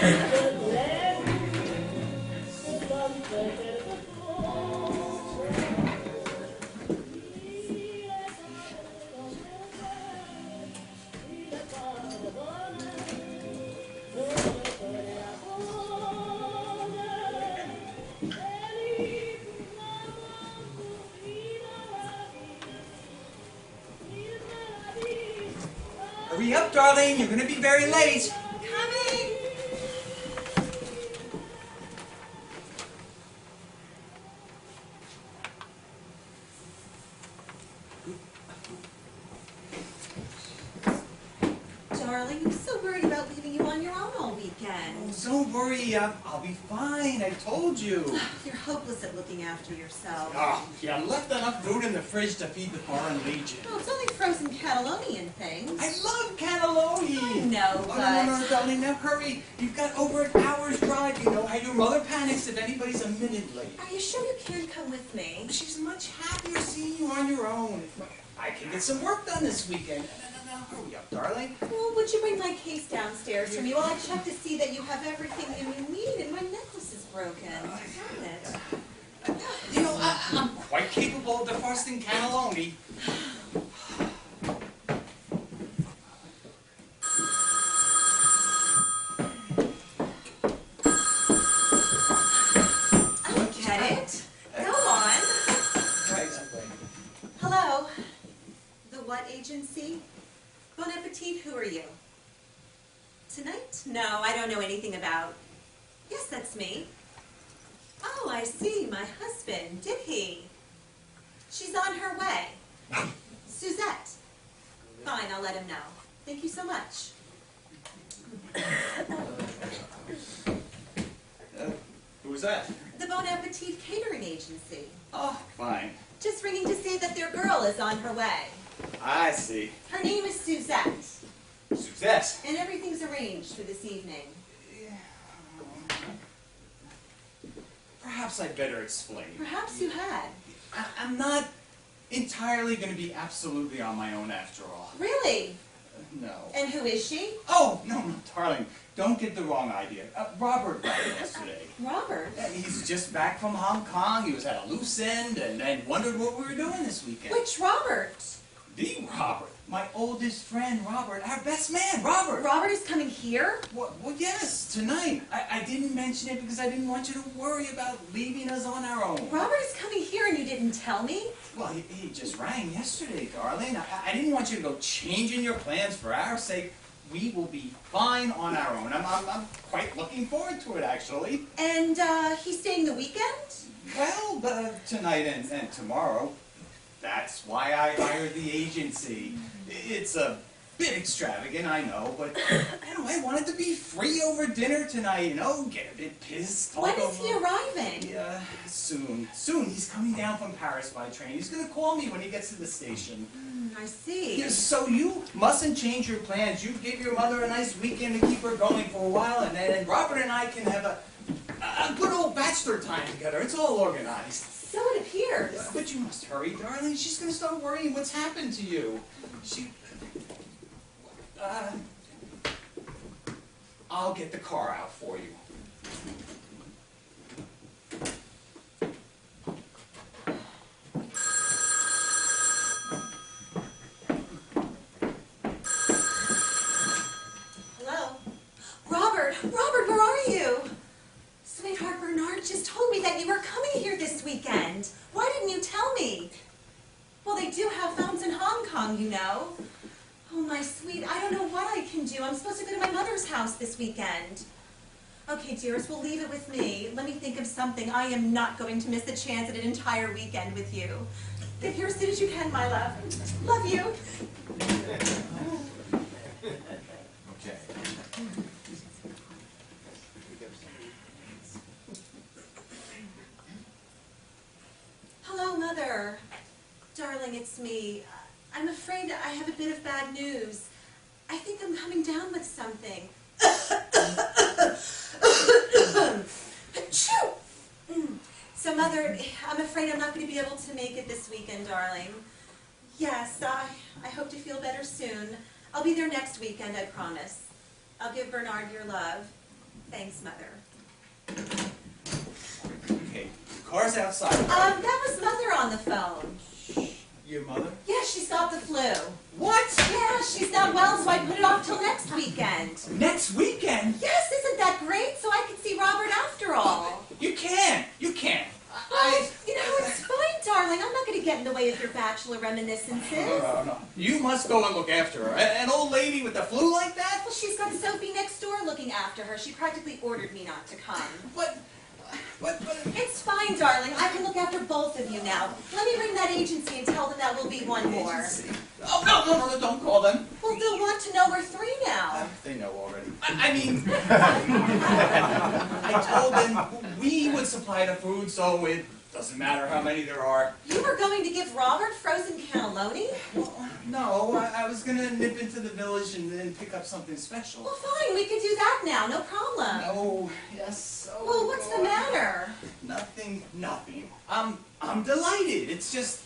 Hurry up, darling. You're going to be very late. Coming! Darling, I'm so worried about leaving you on your own all weekend. Oh, don't worry. I'll be fine. I told you. You're hopeless at looking after yourself. Oh, yeah, I left enough food in the fridge to feed the Foreign Legion. Oh, it's only frozen cannelloni things. I love cannelloni. I know, Oh, but... no, darling, now hurry. You've got over an hour's drive. You know how your mother panics if anybody's a minute late. Are you sure you can come with me? She's much happier seeing you on your own. I can get some work done this weekend. No, hurry up, darling. Well, would you bring my case downstairs for me while I check to see that you have everything you need and my necklace is broken? Damn it. You know, I'm quite capable of defrosting cannelloni. Get it? Go on. Right. Hello. The what agency? Bon appetit, who are you? Tonight? No, I don't know anything about. Yes, that's me. Oh, I see. My husband. Did he? She's on her way. Suzette. Fine, I'll let him know. Thank you so much. Who's that? The Bon Appetit Catering Agency. Oh, fine. Just ringing to say that their girl is on her way. I see. Her name is Suzette. Suzette. And everything's arranged for this evening. Perhaps I'd better explain. Perhaps you had. I'm not entirely going to be absolutely on my own after all. Really? No. And who is she? Oh, no, darling. Don't get the wrong idea. Robert died yesterday. Robert? He's just back from Hong Kong. He was at a loose end and wondered what we were doing this weekend. Which Robert? The Robert. My oldest friend, Robert. Our best man, Robert. Robert is coming here? Well, yes, tonight. I didn't mention it because I didn't want you to worry about leaving us on our own. Robert is coming here and you didn't tell me? Well, he just rang yesterday, darling. I didn't want you to go changing your plans for our sake. We will be fine on our own. I'm quite looking forward to it, actually. And he's staying the weekend? Well, tonight and tomorrow. That's why I hired the agency. It's a bit extravagant, I know, but I wanted to be free over dinner tonight, get a bit pissed. When is he arriving? Yeah, soon. Soon. He's coming down from Paris by train. He's going to call me when he gets to the station. I see. Yeah, so you mustn't change your plans. You give your mother a nice weekend to keep her going for a while, and then Robert and I can have a good old bachelor time together. It's all organized. So it appears. But you must hurry, darling. She's going to start worrying what's happened to you. I'll get the car out for you. Hello? Robert, where are you? Sweetheart, Bernard just told me that you were coming here this weekend. Why didn't you tell me? Well, they do have fountains in Hong Kong, you know. Oh, my sweet, I don't know what I can do. I'm supposed to go to my mother's house this weekend. Okay, dearest, we'll leave it with me. Let me think of something. I am not going to miss a chance at an entire weekend with you. Get here as soon as you can, my love. Love you. Okay. Hello, Mother. Darling, it's me. I'm afraid I have a bit of bad news. I think I'm coming down with something. So, Mother, I'm afraid I'm not going to be able to make it this weekend, darling. Yes, I hope to feel better soon. I'll be there next weekend, I promise. I'll give Bernard your love. Thanks, Mother. Okay, the car's outside. That was Mother on the phone. Your mother? Yeah, she's got the flu. What? Yeah, she's not well, so I put it off till next weekend. Next weekend? Yes, isn't that great? So I can see Robert after all. You can't. You can't. Oh, you know, it's fine, darling. I'm not going to get in the way of your bachelor reminiscences. No. You must go and look after her. An old lady with the flu like that? Well, she's got Sophie next door looking after her. She practically ordered me not to come. But... It's fine, darling. I can look after both of you now. Let me ring that agency and tell them that we'll be one more. Agency? Oh, no, don't call them. Well, they'll want to know we're three now. They know already. I mean, I told them we would supply the food, so it doesn't matter how many there are. You were going to give Robert frozen cannelloni? Well, no, I was going to nip into the village and then pick up something special. Well, fine. We could do that now. No problem. No, yes. Oh, Well, what's the matter? Nothing. I'm delighted. It's just...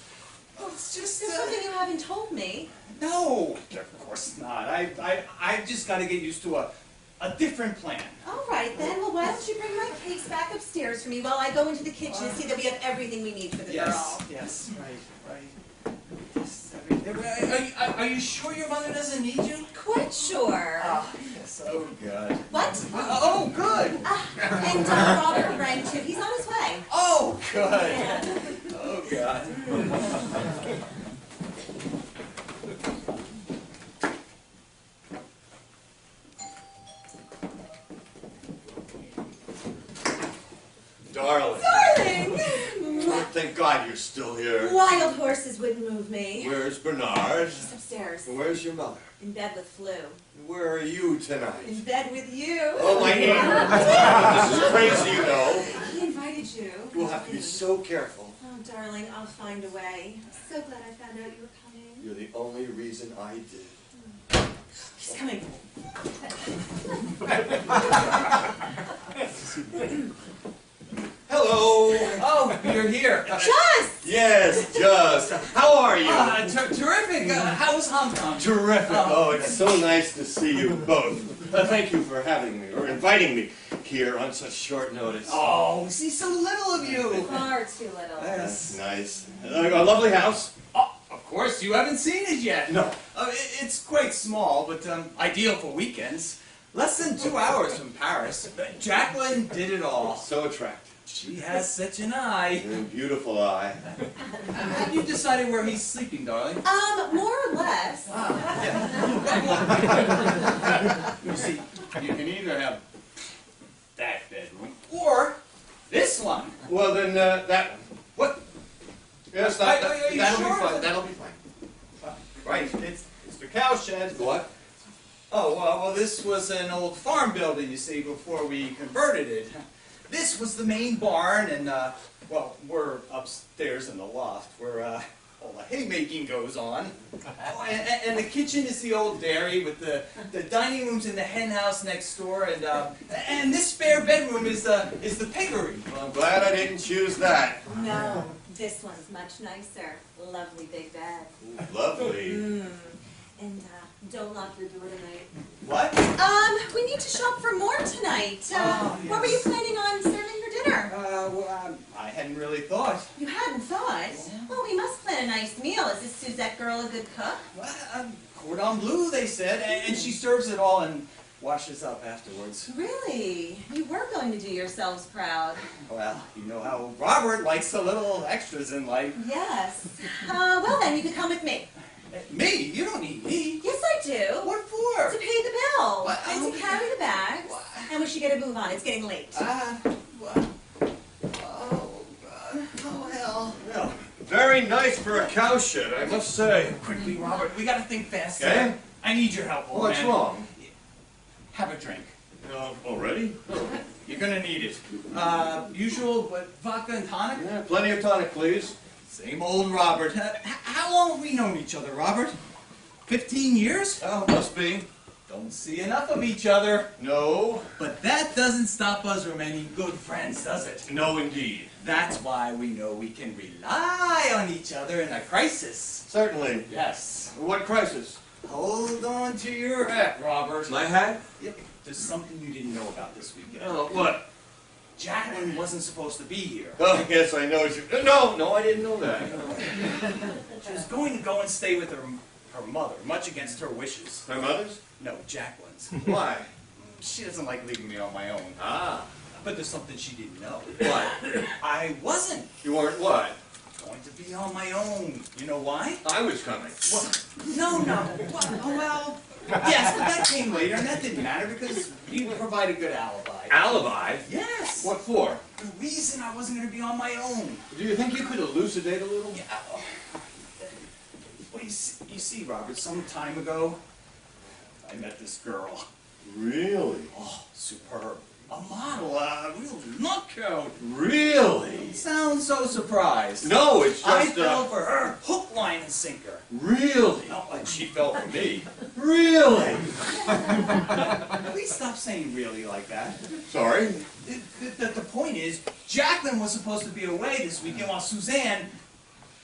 There's something you haven't told me. No, of course not. I've just got to get used to a different plan. All right, then. Well, why don't you bring my cakes back upstairs for me while I go into the kitchen and see that we have everything we need for the girl. Yes, right. Yes, are you sure your mother doesn't need you? Quite sure. Oh, yes, oh, good. What? Oh, good. And Robert rang too. He's on his way. Oh, good. Yeah. Oh, God. Darling. Darling! Thank God you're still here. Wild horses wouldn't move me. Where's Bernard? He's upstairs. Where's your mother? In bed with flu. Where are you In tonight? bed with you. Oh, my ear. This is crazy, you know. He invited you. We'll have to be so careful. Oh, darling, I'll find a way. I'm so glad I found out you were coming. You're the only reason I did. He's coming. Hello. Oh, you're here. Just! Yes, just. How are you? Terrific. How was Hong Kong? Terrific. Oh, it's so nice to see you both. Thank you for having me, or inviting me here on such short notice. Oh, we see so little of you. Far too little. That's nice. A lovely house. Oh, of course, you haven't seen it yet. No. It's quite small, but ideal for weekends. Less than 2 hours from Paris. Jacqueline did it all. So attractive. She has such an eye. And beautiful eye. Have you decided where he's sleeping, darling? More or less. You see, you can either have that bedroom or this one. Well, then, that one. What? Yes, Are that'll you be sure? fine. That'll be fine. Right, it's the cow shed. What? Oh, well, this was an old farm building, you see, before we converted it. This was the main barn, and, well, we're upstairs in the loft where all the haymaking goes on. Oh, and the kitchen is the old dairy with the dining room's in the hen house next door, and this spare bedroom is the piggery. Well, I'm glad I didn't choose that. No, this one's much nicer. Lovely big bed. Ooh, lovely. And don't lock your door tonight. What? We need to shop for more tonight. Oh, What were you yes. planning on serving for dinner? Well, I hadn't really thought. You hadn't thought? Well, we must plan a nice meal. Is this Suzette girl a good cook? Well, cordon bleu, they said, and she serves it all and washes up afterwards. Really? You were going to do yourselves proud. Well, you know how Robert likes the little extras in life. Yes. Well then, you could come with me. Me? You don't need me. Yes, I do. What for? To pay the bill. What? And to carry the bags. What? And we should get a move on. It's getting late. What? Oh, hell. Well, very nice for a cow shed, I must say. Quickly, Robert, we gotta think fast. Okay. I need your help, old What's man. wrong? Have a drink. Already? You're gonna need it. Usual, what, vodka and tonic? Yeah, plenty of tonic, please. Same old Robert. How long have we known each other, Robert? 15 years? Oh, must be. Don't see enough of each other. No. But that doesn't stop us from any good friends, does it? No, indeed. That's why we know we can rely on each other in a crisis. Certainly. Yes. What crisis? Hold on to your hat, Robert. My hat? Yep. There's something you didn't know about this weekend. Oh, what? Jacqueline wasn't supposed to be here. Oh, yes, I know. No, I didn't know that. She was going to go and stay with her mother, much against her wishes. My mother's? No, Jacqueline's. Why? She doesn't like leaving me on my own. Ah. But there's something she didn't know. What? I wasn't You weren't what? going to be on my own. You know why? I was coming. Well, well, yes, but that came later, and that didn't matter because you provide a good alibi. Alibi? Yes. What for? The reason I wasn't going to be on my own. Do you think you could elucidate a little? Yeah. Well, you see, Robert, some time ago, I met this girl. Really? Oh, superb. A model, a real knockout. Really? Sounds so surprised. No, it's I just, fell for her, hook, line, and sinker. Really? Not like she fell for me. Really? Please stop saying really like that. Sorry? The point is, Jacqueline was supposed to be away this weekend while Suzanne,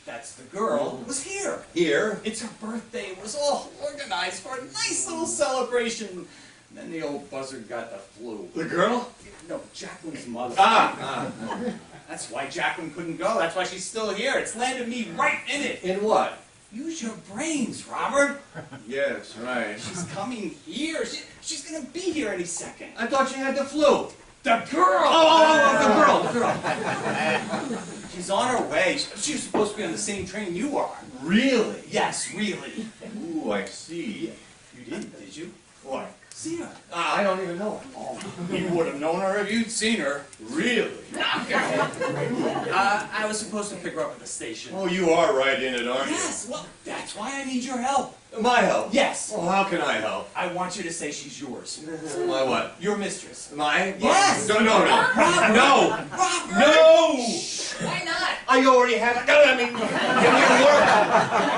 that's the girl, was here. Here? It's her birthday. It was all organized for a nice little celebration. And then the old buzzard got the flu. The girl? No, Jacqueline's mother. Ah. That's why Jacqueline couldn't go. That's why she's still here. It's landed me right in it. In what? Use your brains, Robert. Yes, right. She's coming here. She's going to be here any second. I thought she had the flu. The girl! Oh, the girl. She's on her way. She was supposed to be on the same train you are. Really? Yes, really. Ooh, I see. You didn't, did you? What? See her. I don't even know her. Oh, you would have known her if you'd seen her. Really? I was supposed to pick her up at the station. Oh, you are right in it, aren't you? Yes, well, that's why I need your help. My help? Yes. Well, how can I help? I want you to say she's yours. My what? Your mistress. My? Yes. No. Robert. No. Robert. No. Why not? I already have it. No, I mean, it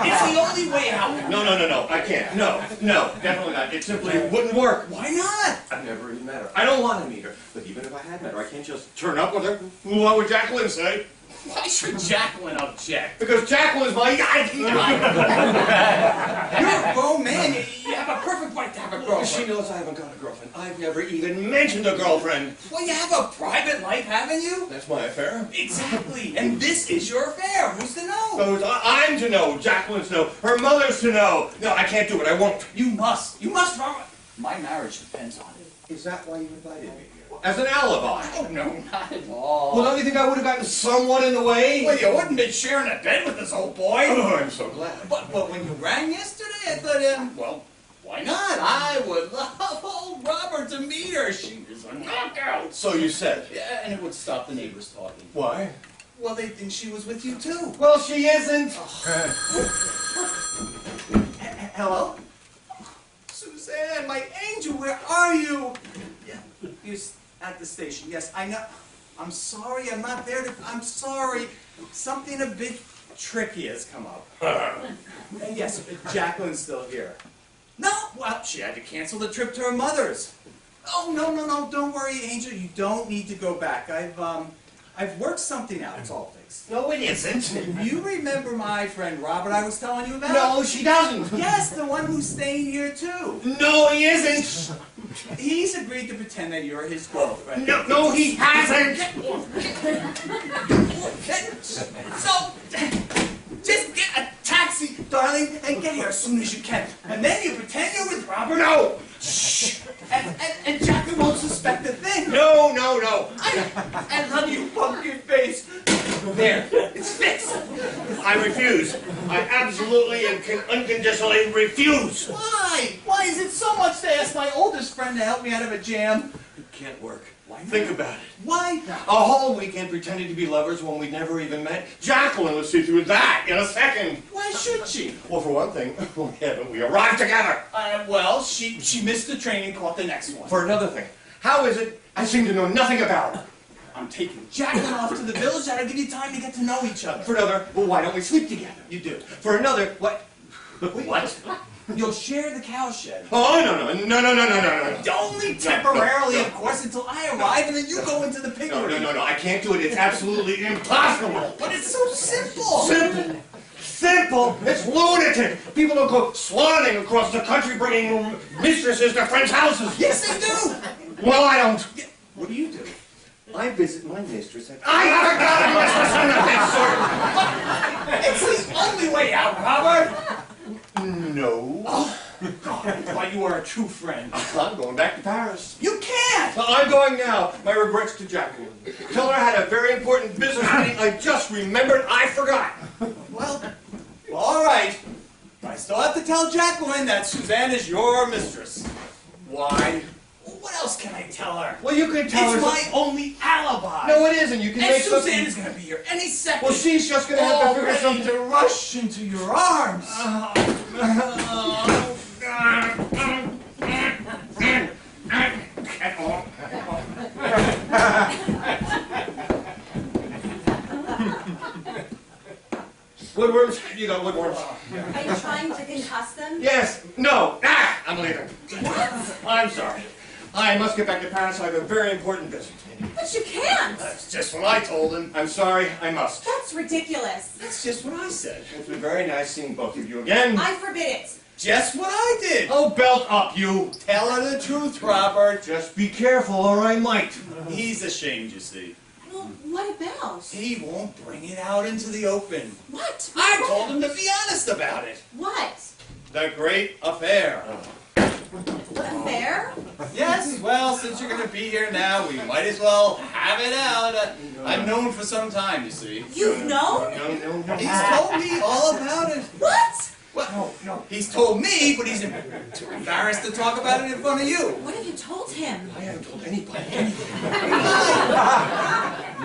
It's the only way out. won't work. No, I can't. No, definitely not. It simply wouldn't work. Why not? I've never even met her. I don't want to meet her. But even if I had met her, I can't just turn up with her. What would Jacqueline say? Why should Jacqueline object? Because Jacqueline's my... You're a grown man. You have a perfect right to have a girlfriend. She knows I haven't got a girlfriend. I've never even mentioned a girlfriend. Well, you have a private life, haven't you? That's my affair. Exactly. And this is your affair. Who's to know? So I'm to know. Jacqueline's to know. Her mother's to know. No, I can't do it. I won't. You must. You must, Robert. My marriage depends on it. Is that why you invited me here? As an alibi? Oh, no, not at all. Well, don't you think I would have gotten someone in the way? Well, you wouldn't be sharing a bed with this old boy. Oh, I'm so glad. But when you rang yesterday, I thought, well, why not? I would love old Robert to meet her. She is a knockout. So you said. Yeah, and it would stop the neighbors talking. Why? Well, they think she was with you, too. Well, she isn't. Hello? Suzanne, my angel, where are you? Yeah, you're at the station. Yes, I know. I'm sorry, I'm not there to... I'm sorry. Something a bit tricky has come up. And yes, Jacqueline's still here. No, well, she had to cancel the trip to her mother's. Oh, no, don't worry, Angel. You don't need to go back. I've worked something out. It's all fixed. No, it isn't. You remember my friend Robert I was telling you about? No, she doesn't. Yes, the one who's staying here too. No, he isn't. He's agreed to pretend that you're his girlfriend. No, he hasn't. So, just get a taxi, darling, and get here as soon as you can. And then you pretend you're with Robert. No. Shh. And Jacqueline won't suspect a thing. No. I love you, pumpkin face. There, it's fixed. I refuse. I absolutely and unconditionally refuse. Why? Why is it so much to ask my oldest friend to help me out of a jam? It can't work. Why not? Think about it. Why not? A whole weekend pretending to be lovers when we'd never even met. Jacqueline would see through that in a second. Why should she? Well, for one thing, haven't we arrived together? Well, she missed the train and caught the next one. For another thing, how is it I seem to know nothing about her? I'm taking Jacqueline off to the village. That'll give you time to get to know each other. For another, well, why don't we sleep together? You do. For another, what? What? You'll share the cowshed. Oh, no. Only temporarily, of course, until I arrive, and then you go into the piggery. No, I can't do it. It's absolutely impossible. But it's so simple. Simple. simple. It's lunatic. People don't go swanning across the country bringing mistresses to friends' houses. Yes, they do. Well, I don't. What do you do? I visit my mistress at... I haven't got a mistress of that sort! It's the only way out, Robert. No. Oh, God, I thought you were a true friend. I'm going back to Paris. You can't. Well, I'm going now. My regrets to Jacqueline. Tell her I had a very important business meeting I just remembered I forgot. Well, all right. But I still have to tell Jacqueline that Suzanne is your mistress. Why? What else can I tell her? Well, you can tell her... It's my only alibi. No, it isn't. You can And make Suzanne something... is going to be here any second. Well, she's just going to have to figure ready something... to rush into your arms. Woodworms? You got woodworms. Are you trying to concuss them? Yes. No. I'm leaving. I'm sorry. I must get back to Paris. I have a very important business meeting. But you can't. That's just what I told him. I'm sorry. I must. That's ridiculous. That's just what I said. It's been very nice seeing both of you again. I forbid it. Just what I did. Oh, belt up, you. Tell her the truth, Robert. Just be careful, or I might. He's ashamed, you see. Well, what about? He won't bring it out into the open. What? I told him to be honest about it. What? The great affair. Affair? Yes, well, since you're going to be here now, we might as well have it out. I've known for some time, you see. You've known? No. He's told me all about it. What? Well, no, he's told me, but he's too embarrassed to talk about it in front of you. What have you told him? I haven't told anybody anything.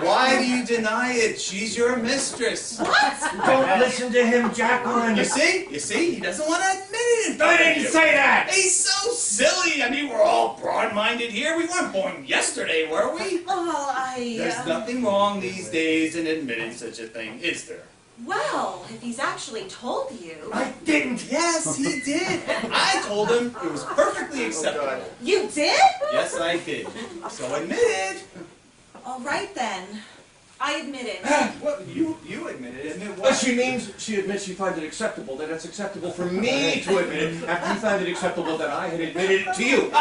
Why do you deny it? She's your mistress. What? Don't listen to him, Jacqueline. You see? He doesn't want to admit it in front I of didn't you. say that. He's so silly. I mean, we're all broad-minded here. We weren't born yesterday, were we? Oh, There's nothing wrong these days in admitting such a thing, is there? Well, if he's actually told you... I didn't. Yes, he did. I told him it was perfectly acceptable. You did? Yes, I did. So admit it. All right, then. I admit it. What? You admit it. Admit Well, what? she means she admits she finds it acceptable, that it's acceptable for me to admit it, after you found it acceptable that I had admitted it to you.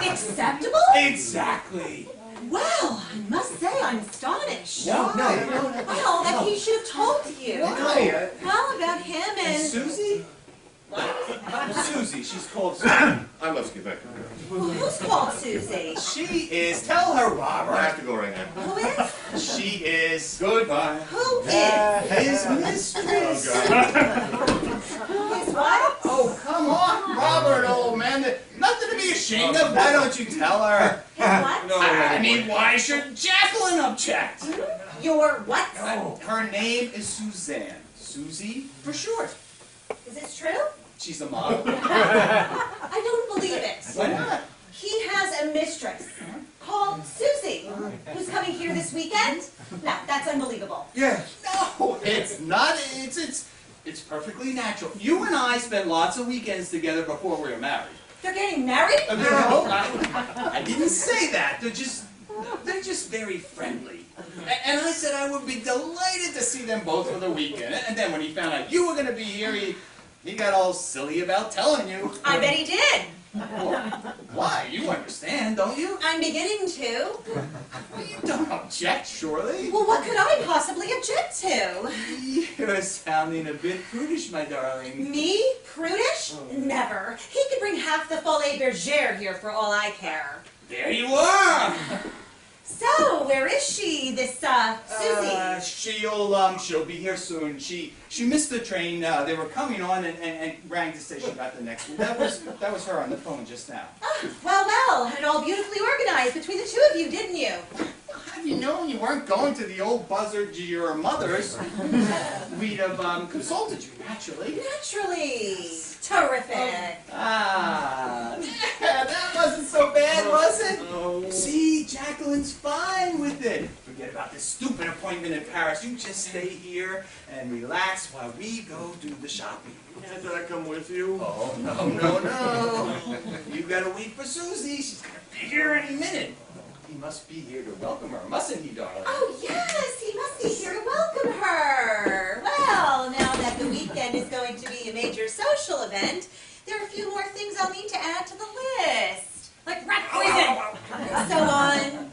Acceptable? Exactly. Well, I must say I'm astonished. No. Well, that he should have told you. Why? Well, about him And and... Susie? Susie. She's called Susie. I must get back to her. Well, who's called Susie? She is. Tell her, I Robert. have to go right now. Who is? She is. Goodbye. Who is? His mistress. His what? Oh, come on, Robert, old man. Nothing to be ashamed of. Why don't you tell her? His what? I mean, why should Jacqueline object? Your what? Her name is Suzanne. Susie for short. Is this true? She's a model. I don't believe it. Why not? He has a mistress called Susie, who's coming here this weekend. No, that's unbelievable. Yes. No, it's not. It's perfectly natural. You and I spent lots of weekends together before we were married. They're getting married? No, I didn't say that. They're just very friendly. And I said I would be delighted to see them both for the weekend. And then when he found out you were going to be here, he got all silly about telling you. I bet he did. Why? You understand, don't you? I'm beginning to. Well, you don't object, surely. Well, what could I possibly object to? You're sounding a bit prudish, my darling. Me? Prudish? Never. He could bring half the Folie Bergère here for all I care. There you are. So, where is she, this, Susie? She'll be here soon. She missed the train. They were coming on and rang to say she got the next one. That was her on the phone just now. Well, had it all beautifully organized between the two of you, didn't you? Had you known you weren't going to the old buzzard to your mother's, we'd have consulted you, naturally. Naturally. Terrific. That wasn't so bad, was it? No. See, Jacqueline's fine with it. Forget about this stupid appointment in Paris. You just stay here and relax while we go do the shopping. Can't I come with you? Oh, no. You've got to wait for Susie. She's going to be here any minute. He must be here to welcome her, mustn't he, darling? Oh, yes, he must be here to welcome her. Well, now weekend is going to be a major social event, there are a few more things I'll need to add to the list. Like rat poison, and so on.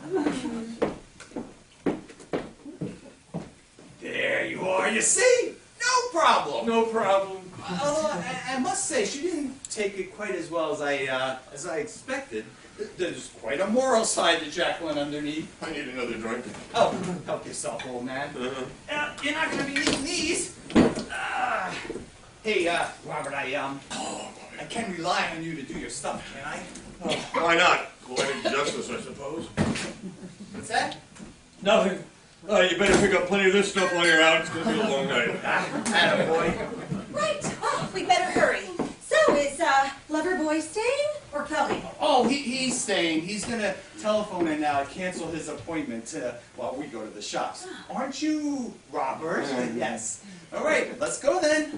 There you are, you see? No problem. No problem. I must say, she didn't take it quite as well as I expected. There's quite a moral side to Jacqueline underneath. I need another drink. Oh, help yourself, old man. You're not going to be eating these. Hey, Robert, I can rely on you to do your stuff, can I? Oh, why not? Poetic justice, I suppose. What's that? Nothing. You better pick up plenty of this stuff while you're out. It's going to be a long night. Attaboy. Right, well, we better hurry. So, is Loverboy staying or coming? Oh, he's staying. He's going to telephone and cancel his appointment while we go to the shops. Aren't you, Robert? Yes. All right, let's go then.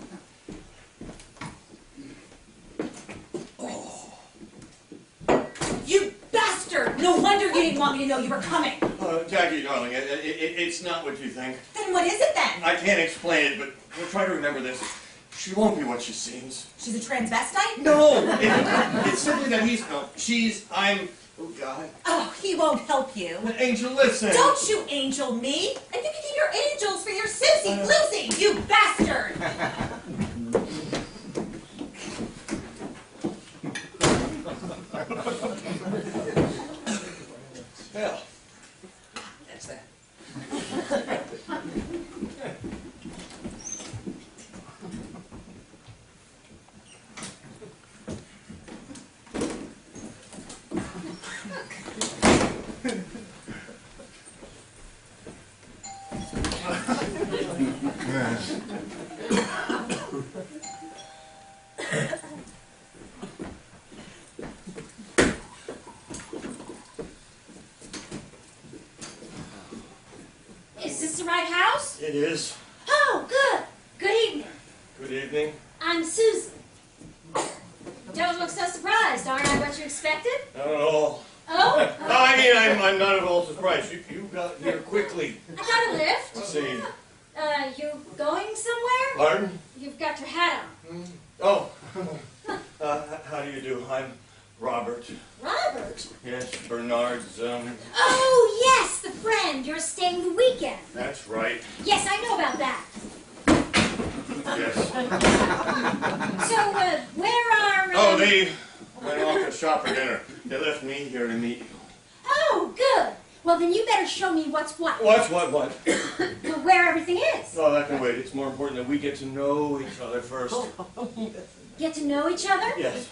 You bastard! No wonder you didn't want me to know you were coming. Jackie, darling, it's not what you think. Then what is it then? I can't explain it, but try to remember this. She won't be what she seems. She's a transvestite? No! It's simply that I'm... Oh, God. Oh, he won't help you. Angel, listen. Don't you angel me! And you can keep your angels for your Susie, Lucy, you bastard! Well, that's that. Is this the right house? It is. Oh, good. Good evening. Good evening. I'm Susan. Don't look so surprised. Aren't I what you expected? Not at all. Oh? I'm not at all surprised. You got here quickly. I got a lift. Let's see. You going somewhere? Pardon? You've got your hat on. Oh. How do you do? I'm Robert. Robert? Yes, Bernard's, Oh, yes, the friend. You're staying the weekend. That's right. Yes, I know about that. Yes. So, where are... Oh, they went off to shop for dinner. They left me here to meet you. Oh, good. Well, then you better show me what's what. What? Where everything is. Oh, that can wait. It's more important that we get to know each other first. Get to know each other? Yes.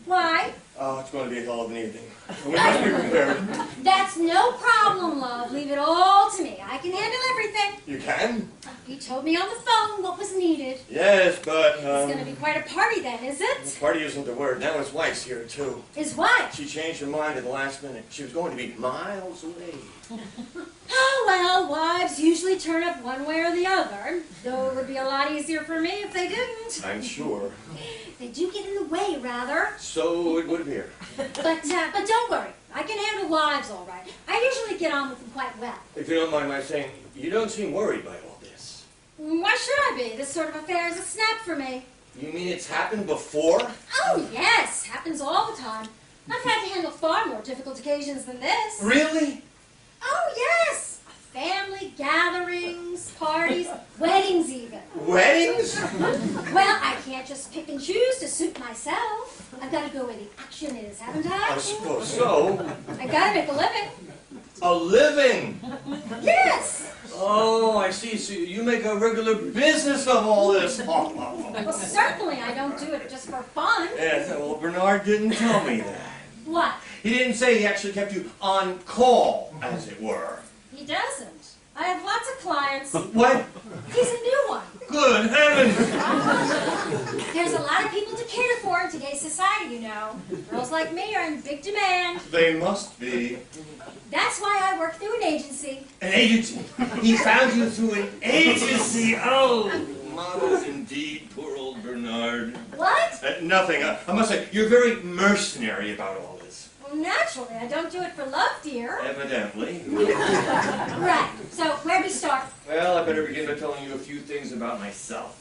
Why? Oh, it's going to be a hell of an evening. We must be prepared. That's no problem, love. Leave it all to me. I can handle everything. You can? You told me on the phone what was needed. Yes, but, It's going to be quite a party then, is the it? party isn't the word. Now his wife's here, too. His wife? She changed her mind at the last minute. She was going to be miles away. Oh, well, wives usually turn up one way or the other. Though it would be a lot easier for me if they didn't. I'm sure. They do get in the way, rather. So it would appear. But don't worry. I can handle wives all right. I usually get on with them quite well. If you don't mind my saying, you don't seem worried by all this. Why should I be? This sort of affair is a snap for me. You mean it's happened before? Oh, yes. Happens all the time. I've had to handle far more difficult occasions than this. Really? Oh, yes. Family gatherings, parties, weddings even. Weddings? Well, I can't just pick and choose to suit myself. I've got to go where the action is, haven't I? I suppose so. I've got to make a living. A living? Yes. Oh, I see. So you make a regular business of all this. Well, certainly I don't do it just for fun. Yes, well, Bernard didn't tell me that. What? He didn't say he actually kept you on call, as it were. He doesn't. I have lots of clients. What? He's a new one. Good heavens! There's a lot of people to cater for in today's society, you know. Girls like me are in big demand. They must be. That's why I work through an agency. An agency? He found you through an agency? Oh, models indeed, poor old Bernard. What? Nothing. I must say, you're very mercenary about all this. Well, naturally, I don't do it for love, dear. Evidently. Right. So, where'd we start? Well, I better begin by telling you a few things about myself.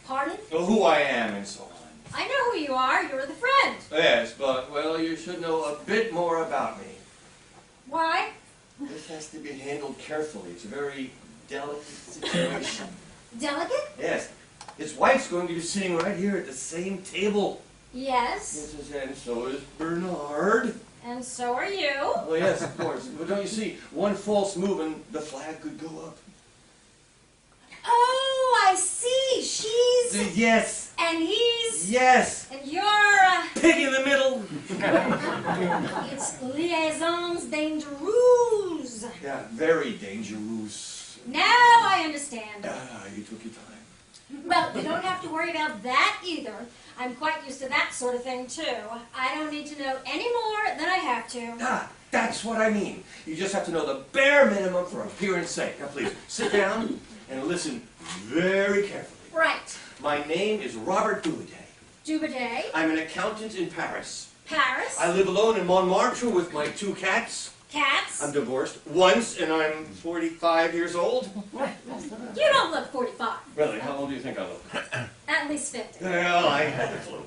Pardon? Who I am and so on. I know who you are. You're the friend. Yes, but, well, you should know a bit more about me. Why? This has to be handled carefully. It's a very delicate situation. Delicate? Yes. His wife's going to be sitting right here at the same table. Yes. Yes, and so is Bernard. And so are you. Well, yes, of course. But don't you see, one false move and the flag could go up. Oh, I see. She's... Yes. And he's... Yes. And you're... Pig in the middle. It's liaisons dangereuses. Yeah, very dangerous. Now I understand. You took your time. Well, you don't have to worry about that either. I'm quite used to that sort of thing, too. I don't need to know any more than I have to. That's what I mean. You just have to know the bare minimum for appearance sake. Now, please, sit down and listen very carefully. Right. My name is Robert Dubiday. Dubiday. I'm an accountant in Paris. Paris. I live alone in Montmartre with my 2 cats. Cats. I'm divorced once, and I'm 45 years old. You don't look 45. Really? How old do you think I look? At least 50. Well, I had a clue.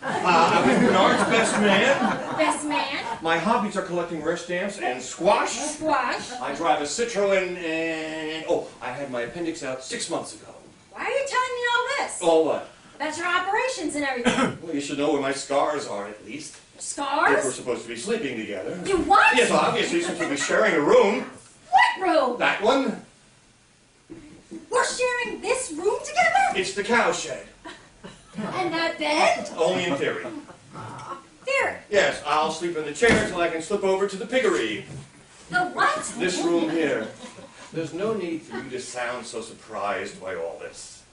I'm Bernard's best man. Best man. My hobbies are collecting rare stamps and squash. Squash. I drive a Citroen, and... oh, I had my appendix out 6 months ago. Why are you telling me all this? All what? About your operations and everything. Well, you should know where my scars are, at least. If we're Scars? supposed to be sleeping together. You what? Yes, obviously, since we'll be sharing a room. What room? That one, We're sharing this room together? it's the cow shed. And that bed? Only in theory. Here. Yes, I'll sleep in the chair until I can slip over to the piggery. The what? This room here. There's no need for you to sound so surprised by all this.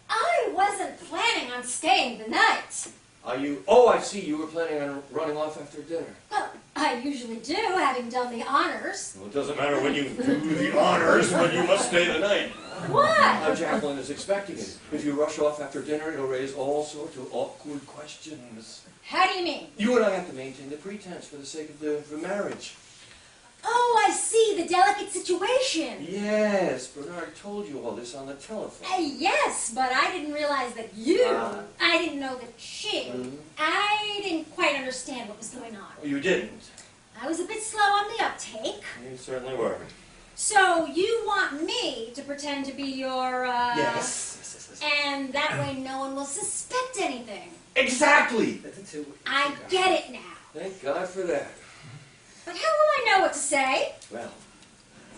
I wasn't planning on staying the night. Are you... oh, I see. You were planning on running off after dinner. Well, I usually do, having done the honors. Well, it doesn't matter when you do the honors, but you must stay the night. What? Jacqueline is expecting it. If you rush off after dinner, it'll raise all sorts of awkward questions. How do you mean? You and I have to maintain the pretense for the sake of the marriage. Oh, I see, the delicate situation. Yes, Bernard told you all this on the telephone. Yes, but I didn't realize that you, I didn't know that she, I didn't quite understand what was going on. Oh, you didn't? I was a bit slow on the uptake. You certainly were. So you want me to pretend to be your, Yes. and that way no one will suspect anything. Exactly! I get it now. Thank God for that. But how will I know what to say? Well,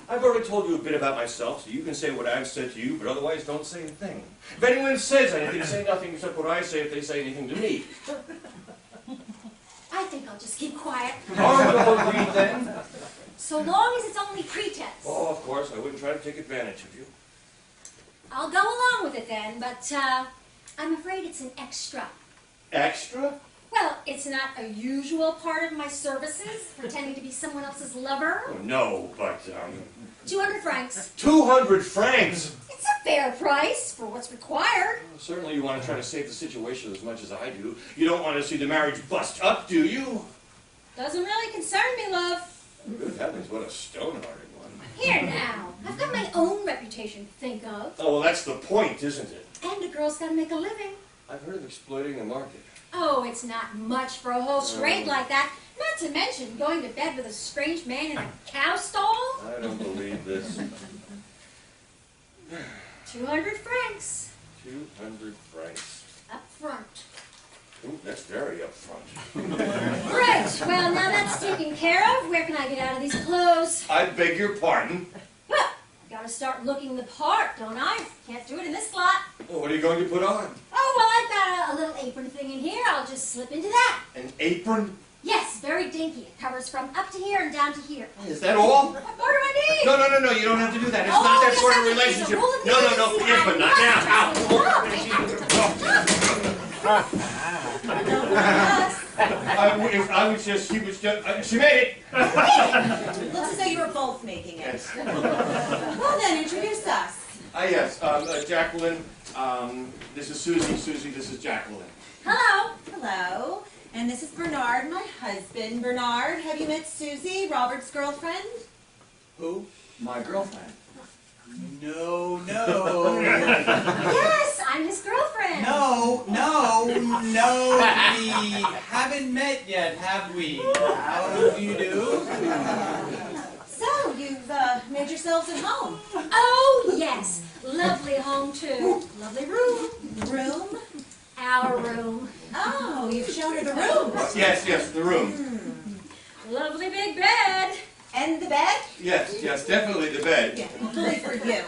I've already told you a bit about myself, so you can say what I've said to you, but otherwise don't say a thing. If anyone says anything, say nothing except what I say if they say anything to me. I think I'll just keep quiet. Are we all agreed then? So long as it's only pretense. Oh, of course, I wouldn't try to take advantage of you. I'll go along with it then, but I'm afraid it's an extra. Extra? Well, it's not a usual part of my services, pretending to be someone else's lover. Oh, no, but, 200 francs. 200 francs! It's a fair price for what's required. Well, certainly you want to try to save the situation as much as I do. You don't want to see the marriage bust up, do you? Doesn't really concern me, love. Good heavens, what a stone-hearted one. Here now, I've got my own reputation to think of. Oh, well, that's the point, isn't it? And a girl's got to make a living. I've heard of exploiting the market. Oh, it's not much for a whole charade like that. Not to mention going to bed with a strange man in a cow stall. I don't believe this. 200 francs. 200 francs. Up front. Ooh, that's very upfront. Right, well, now that's taken care of, where can I get out of these clothes? I beg your pardon? Well, gotta start looking the part, don't I? Can't do it in this slot. Well, what are you going to put on? Oh, well, I've got a little apron thing in here. I'll just slip into that. An apron? Yes, very dinky. It covers from up to here and down to here. Is that all? What more do I need? No, you don't have to do that. It's Oh, not that yes, sort I of do. It's a relationship. rule of the No, agency. yes, but not now. I would just, she was just, she made it. Looks as though you were both making it. Yes. Well then, introduce us. Yes, Jacqueline, this is Susie. Susie, this is Jacqueline. Hello. Hello. And this is Bernard, my husband. Bernard, have you met Susie, Robert's girlfriend? Who? My girlfriend. No. Yes, I I'm his girlfriend. No, we haven't met yet, have we? How do you do? So, you've made yourselves at home. Oh, yes. Lovely home, too. Lovely room. Room? Our room. Oh, you've shown her the room. Yes, the room. Lovely big bed. And the bed? Yes, definitely the bed. Yeah, only for you.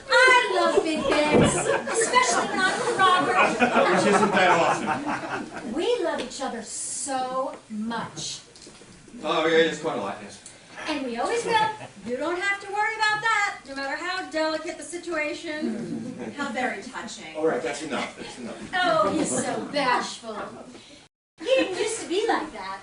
I love big beds, especially when I'm with Robert. Which isn't that often. We love each other so much. Oh, yeah, it's quite a lot, yes. And we always will. You don't have to worry about that, no matter how delicate the situation. How very touching. All right, that's enough. That's enough. Oh, he's so bashful. He didn't used to be like that.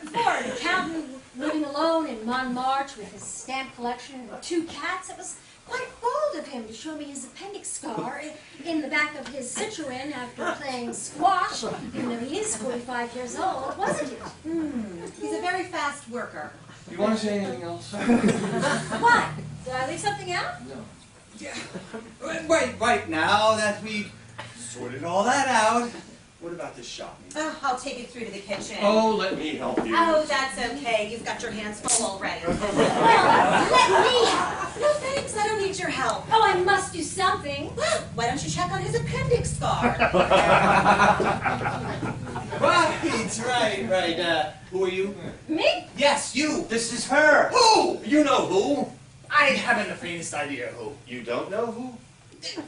For an accountant living alone in Montmartre with his stamp collection and 2 cats, it was quite bold of him to show me his appendix scar in the back of his Citroen after playing squash, even though he is 45 years old, wasn't it? He's a very fast worker. Do you want to say anything else? What? Did I leave something out? No. Yeah. Right now that we've sorted all that out, what about the shopping? I'll take you through to the kitchen. Oh, let me help you. Oh, that's okay. You've got your hands full already. Well, let me help. No thanks, I don't need your help. Oh, I must do something. Why don't you check on his appendix scar? Right. Who are you? Me? Yes, you. This is her. Who? You know who. I haven't the faintest idea who. You don't know who?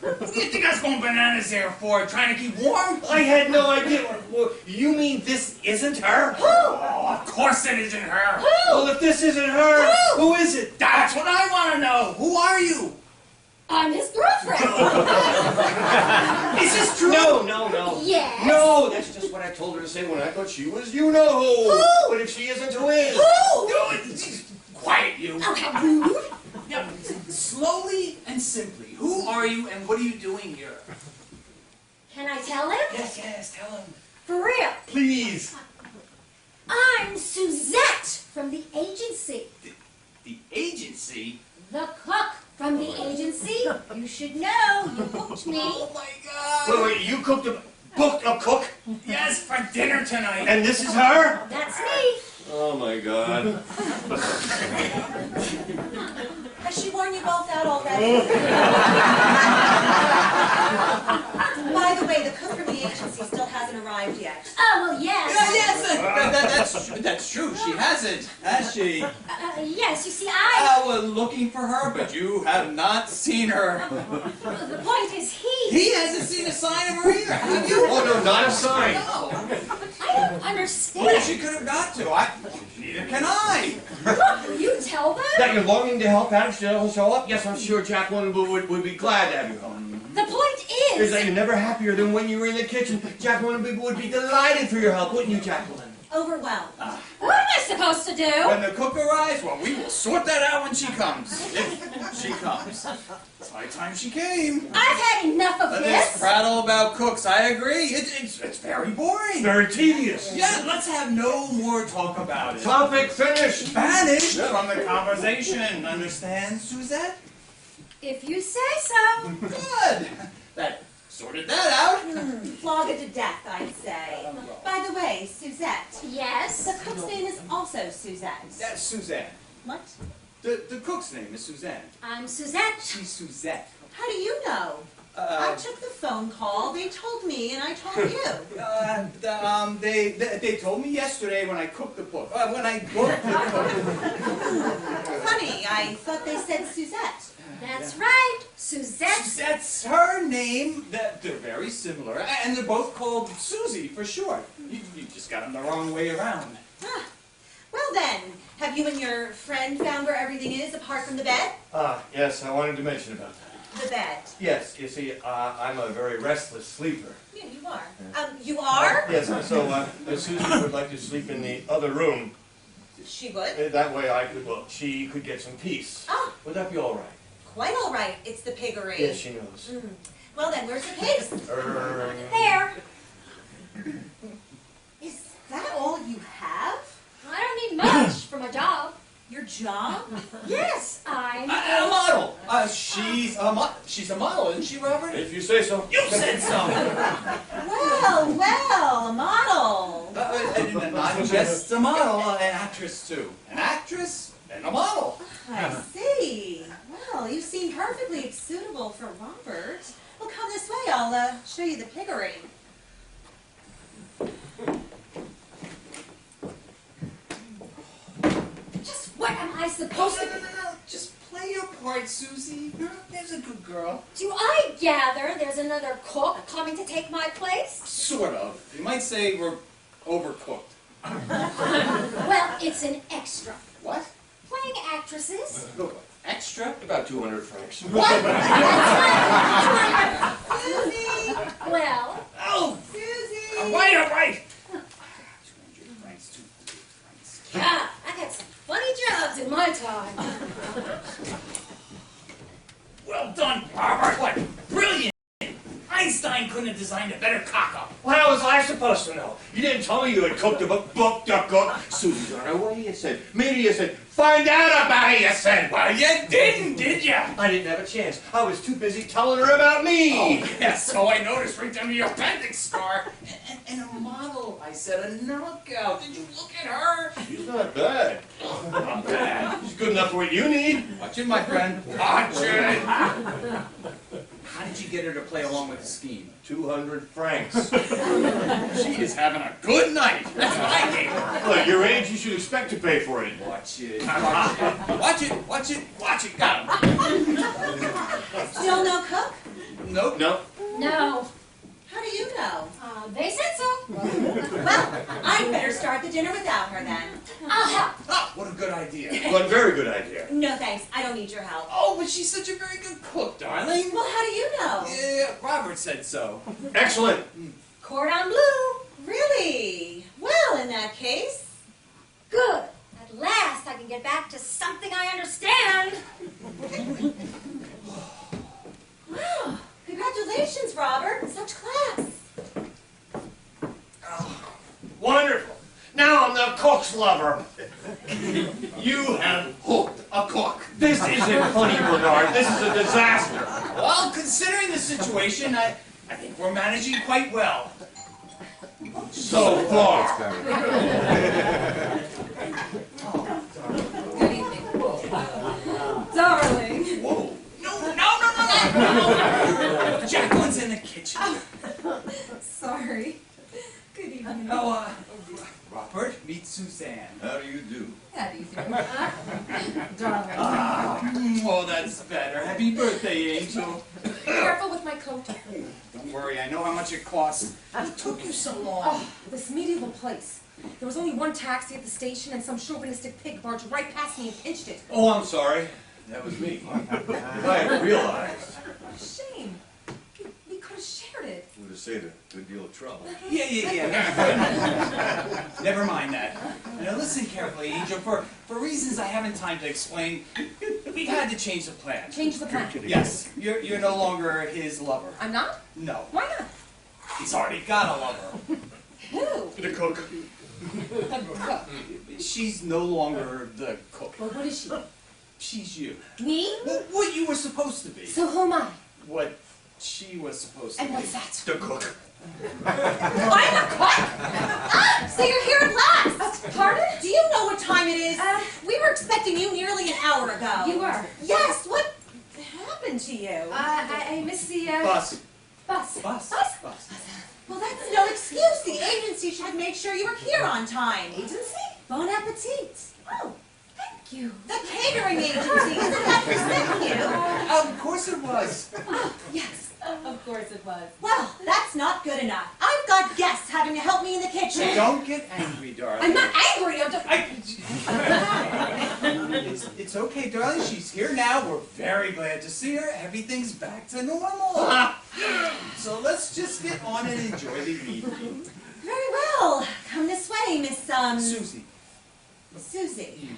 What do you think I was going bananas there for? Trying to keep warm? I had no idea. You mean this isn't her? Oh, of course it isn't her. Well, if this isn't her, who is it? That's what I want to know. Who are you? I'm his girlfriend. Is this true? No. Yes. No, that's just what I told her to say when I thought she was you know who. But if she isn't, who is? Quiet, you. Okay, rude. Now, slowly and simply, who are you and what are you doing here? Can I tell him? Yes, tell him. For real. Please. I'm Suzette from the agency. The agency? The cook from the agency. You should know. You booked me. Oh my God. Wait, you booked a cook? Yes, for dinner tonight. And this is her? That's me. Oh my God. Has she worn you both out already? By the way, the cook from the agency still hasn't arrived yet. Oh, well, yes. Yes, that's true. She hasn't, has she? Yes, you see, I... We're looking for her, but you have not seen her. The point is He hasn't seen a sign of her either, have you? Oh, no, not a sign. No. I don't understand. Well, she could have got to. Neither can I. Look, you tell them. That you're longing to help out if she doesn't show up? Yes, I'm sure Jacqueline would be glad to have you home. The point is... You're never happier than when you were in the kitchen. Jacqueline would be delighted for your help, wouldn't you, Jacqueline? Overwhelmed. What am I supposed to do? When the cook arrives, well, we will sort that out when she comes. If she comes. It's high time she came. I've had enough of This this. prattle about cooks, I agree. It's very boring. Very tedious. Yeah, let's have no more talk about it. Topic finished. Banished from the conversation. Understand, Suzette? If you say so. Good. That sorted that out. Flog it to death, I'd say. By the way, Suzette. Yes. The cook's name is also Suzette. That's Suzanne. What? The cook's name is Suzanne. I'm Suzette. She's Suzette. How do you know? I took the phone call, they told me, and I told you. They told me yesterday when I cooked the book. When I booked the book. Funny, I thought they said Suzette. That's right. Suzette. That's her name. They're very similar, and they're both called Susie for short. You just got them the wrong way around. Ah. Well then, have you and your friend found where everything is apart from the bed? Yes, I wanted to mention about that. The bed. Yes, you see, I'm a very restless sleeper. Yeah, you are. You are? Yes, so Susie would like to sleep in the other room. She would? That way she could get some peace. Ah, Would that be all right? quite all right. It's the piggery. Yes, she knows. Well then, where's the pigs? There. Is that all you have? I don't need much for my job. Your job? Yes, I'm A model. She's a model, isn't she, Robert? If you say so. You said so. Well, a model. And not just a model, an actress too. An actress and a model. I see. Well, you seem perfectly suitable for Robert. Well, come this way. I'll show you the piggery. just what am I supposed to No. Just play your part, Susie. There's a good girl. do? I gather there's another cook coming to take my place? Sort of. You might say we're overcooked. Well, it's an extra. What? Playing actresses. Extra? About 200 francs. Susie! Well, Oh! Susie! All right. 200 francs, 200 francs. God, I've had some funny jobs in my time. Well done, Robert. What? Brilliant! Einstein couldn't have designed a better cock-up. Well, how was I supposed to know? You didn't tell me you had cooked a booked a cook. Susie's on her way, you said. Maybe you said, find out about it, you said. Well, you didn't, did ya? I didn't have a chance. I was too busy telling her about me. Oh, yeah, so I noticed right down your appendix scar. And a model, I said, a knockout. Did you look at her? She's not bad. Not bad. She's good enough for what you need. Watch it, my friend. Watch it. How did you get her to play along with the scheme? 200 francs. She is having a good night. That's what I gave her. Well, at your age, you should expect to pay for it. Watch it. Watch it. Watch it. Watch it. Got him. Still no cook? Nope. No. No, How do you know? they said so. Well, I'd better start the dinner without her then. I'll help. Ah, what a good idea. But very good idea. No thanks, I don't need your help. Oh, but she's such a very good cook, darling. Well, how do you know? Yeah, Robert said so. Excellent. Cordon bleu. Really? Well, in that case, Good. At last I can get back to something I understand. wow, congratulations, Robert. Such class. Wonderful. Now I'm the cook's lover. You have hooked a cook. This isn't funny, Bernard. This is a disaster. Well, considering the situation, I think we're managing quite well. So far. Good evening. Darling. Whoa. No. Jacqueline's in the kitchen. Sorry. Good evening. Oh, Robert, meet Suzanne. How do you do? How do you do? Darling. Oh, that's better. Happy birthday, Angel. Careful with my coat. Don't worry, I know how much it costs. It took you so long. Oh, this medieval place. There was only one taxi at the station and some chauvinistic pig barged right past me and pinched it. Oh, I'm sorry. That was me. If I had realized, Shame. We could have shared it. would have saved a good deal of trouble. Yeah. Never mind that. Now listen carefully, Angel. For reasons I haven't time to explain, we've had to change the plan. Change the plan. Yes, you're no longer his lover. I'm not? No, Why not? he's already got a lover. Who? The cook. She's no longer the cook. Well, what is she? She's you. Me? What you were supposed to be. So who am I? What she was supposed to And be. what's that? The cook. I'm a cook! Ah, so you're here at last! Pardon? Do you know what time it is? We were expecting you nearly an hour ago. You were? Yes, what happened to you? I missed the, Bus. bus. Bus. Well, that's no excuse. The agency should make sure you were here on time. Agency? Bon appetit. Oh, thank you. The catering agency. Isn't that for sick you? Of course it was. Yes, of course it was. Well, that's not good enough. I've got guests having to help me in the kitchen. Don't get angry, darling. I'm not angry, I'm just... It's okay, darling. She's here now. We're very glad to see her. Everything's back to normal. So let's just get on and enjoy the evening. Very well. Come this way, Miss, Susie. Susie.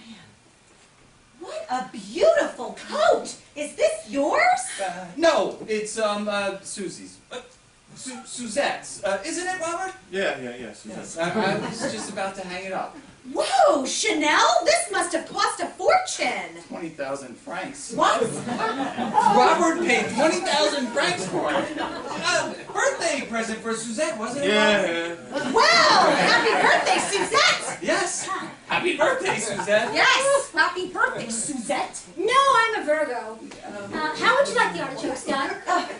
What a beautiful coat! Is this yours? No, it's Susie's. Suzette's. Isn't it, Robert? Yeah. Yes. I was just about to hang it up. Whoa, Chanel? This must have cost a fortune. fortune. 20,000 francs. What? Robert paid 20,000 francs for it. Birthday present for Suzette, wasn't it? Yeah. Wow! Happy birthday, Suzette! Yes. Happy birthday, Suzette. Yes! Happy birthday, Suzette! No, I'm a Virgo. How would you like the artichokes done?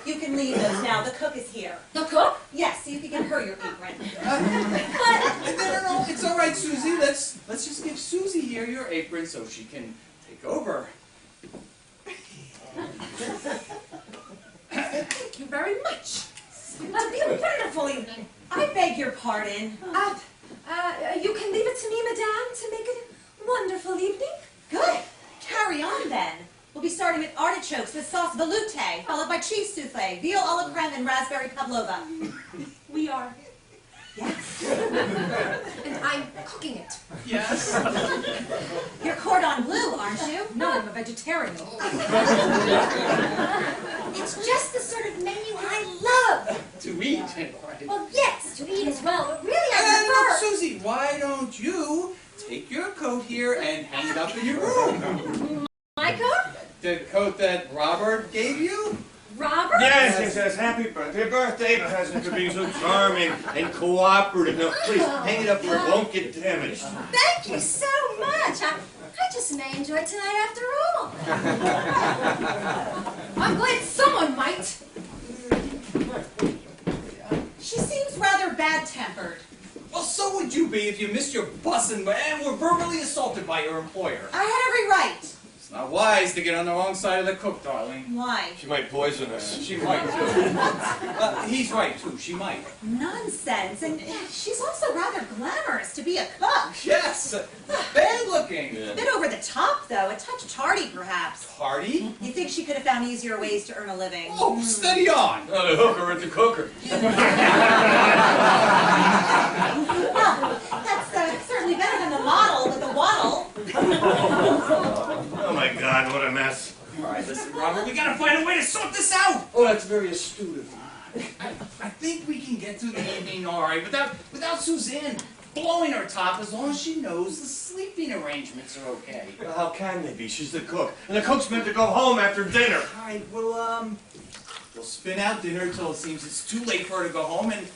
You can leave those now. The cook is here. The cook? Yes, so you can get her your apron. No, it's all right, Susie. Let's just give Susie here your apron so she can take over. Thank you very much. It'll be a wonderful evening. I beg your pardon. You can leave it to me, madame, to make it a wonderful evening. Good. Carry on then. We'll be starting with artichokes with sauce veloute, followed by cheese souffle, veal a la creme, and raspberry pavlova. We are. Yes. And I'm cooking it. Yes. You're cordon bleu, aren't you? No, I'm a vegetarian. It's just the sort of menu I love. To eat, right? Well, yes, to eat as well, but really And I prefer... Susie, why don't you take your coat here and hang it up in your room? My coat? The coat that Robert gave you? Robert? Yes. Happy birthday, present for being so charming and cooperative. Now, please, hang it up where it won't get damaged. Thank you so much. I just may enjoy tonight after all. I'm glad someone might. She seems rather bad-tempered. Well, so would you be if you missed your bus and were verbally assaulted by your employer. I had every right. It's not wise to get on the wrong side of the cook, darling. Why? She might poison us. She might, too. He's right, too. She might. Nonsense. And she's also rather glamorous to be a cook. Yes. Bad looking. A bit over the top, though. A touch tardy, perhaps. Party? You think she could have found easier ways to earn a living? Oh, steady on. Not a hooker at the cooker. Well, that's certainly better than the model with the waddle. Oh my God, what a mess. All right, listen, Robert, we gotta find a way to sort this out. Oh, that's very astute of you. I think we can get through the evening all right without Suzanne blowing her top as long as she knows the sleeping arrangements are okay. Well, how can they be? She's the cook. And the cook's meant to go home after dinner. All right, we'll spin out dinner till it seems it's too late for her to go home and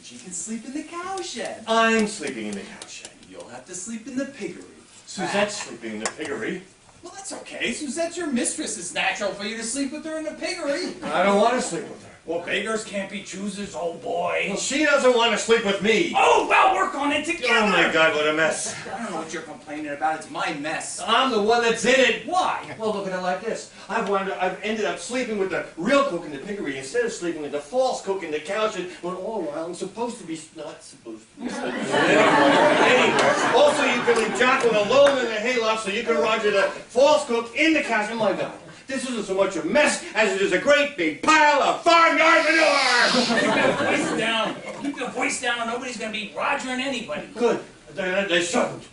she can sleep in the cowshed. I'm sleeping in the cowshed. You'll have to sleep in the piggery. Suzette's sleeping in the piggery. Well, that's okay. Suzette's your mistress. It's natural for you to sleep with her in the piggery. I don't want to sleep with her. Well, beggars can't be choosers, oh boy. Well, she doesn't want to sleep with me. Oh, well, work on it together. Oh my God, what a mess. I don't know what you're complaining about. It's my mess. I'm the one that's in it. Why? Well, look at it like this. I've ended up sleeping with the real cook in the piggery instead of sleeping with the false cook in the cowshed when all the while I'm supposed to be not supposed to be sleeping anywhere. Also, you can leave Jacqueline alone in the hayloft so you can roger the false cook in the cowshed. My God, this isn't so much a mess as it is a great big pile of farmyard manure! Keep your voice down. Keep your voice down or nobody's going to be rogering anybody. Good. They shouldn't.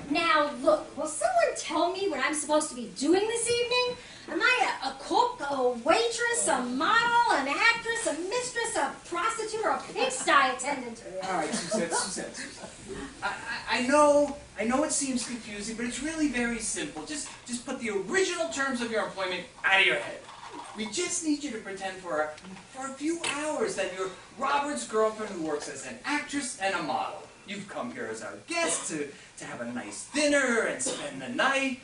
Now, look, will someone tell me what I'm supposed to be doing this evening? Am I a cook, a waitress, a model, an actress, a mistress, a prostitute, or a pigsty attendant? All right, Suzette. I know it seems confusing, but it's really very simple. Just put the original terms of your employment out of your head. We just need you to pretend for a few hours that you're Robert's girlfriend who works as an actress and a model. You've come here as our guest to have a nice dinner and spend the night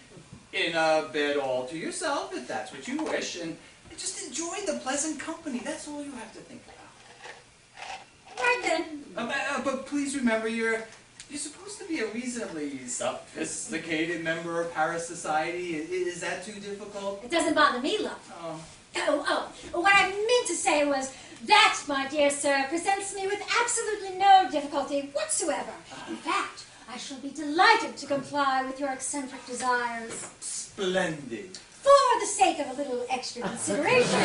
in a bed all to yourself, if that's what you wish, and just enjoy the pleasant company. That's all you have to think about. Right then. But please remember, you're supposed to be a reasonably sophisticated member of Paris society. Is that too difficult? It doesn't bother me, love. Oh. What I meant to say was, that, my dear sir, presents me with absolutely no difficulty whatsoever. In fact, I shall be delighted to comply with your eccentric desires. Splendid. For the sake of a little extra consideration,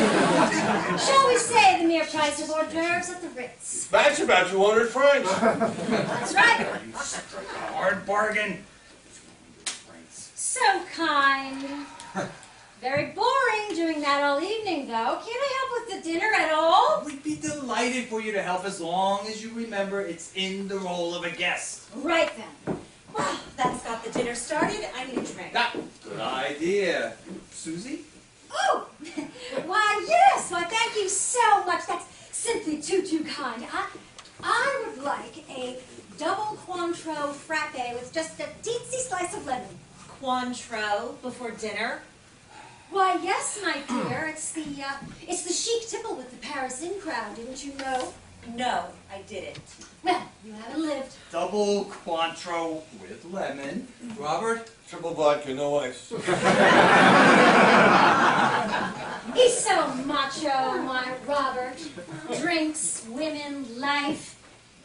shall we say the mere price of hors d'oeuvres at the Ritz? That's about 200 francs. That's right. A hard bargain. So kind. Very boring doing that all evening, though. Can't I help with the dinner at all? We'd be delighted for you to help as long as you remember it's in the role of a guest. Right then. Well, that's got the dinner started. I need a drink. Ah, good idea. Susie? Oh, why, yes. Why, thank you so much. That's simply too kind. I would like a double Cointreau frappe with just a teensy slice of lemon. Cointreau before dinner? Why, yes, my dear. It's the chic tipple with the Paris in crowd, didn't you know? No, I didn't. Well, you haven't lived. Double Cointreau with lemon. Robert? Triple vodka, no ice. He's so macho, my Robert. Drinks, women, life.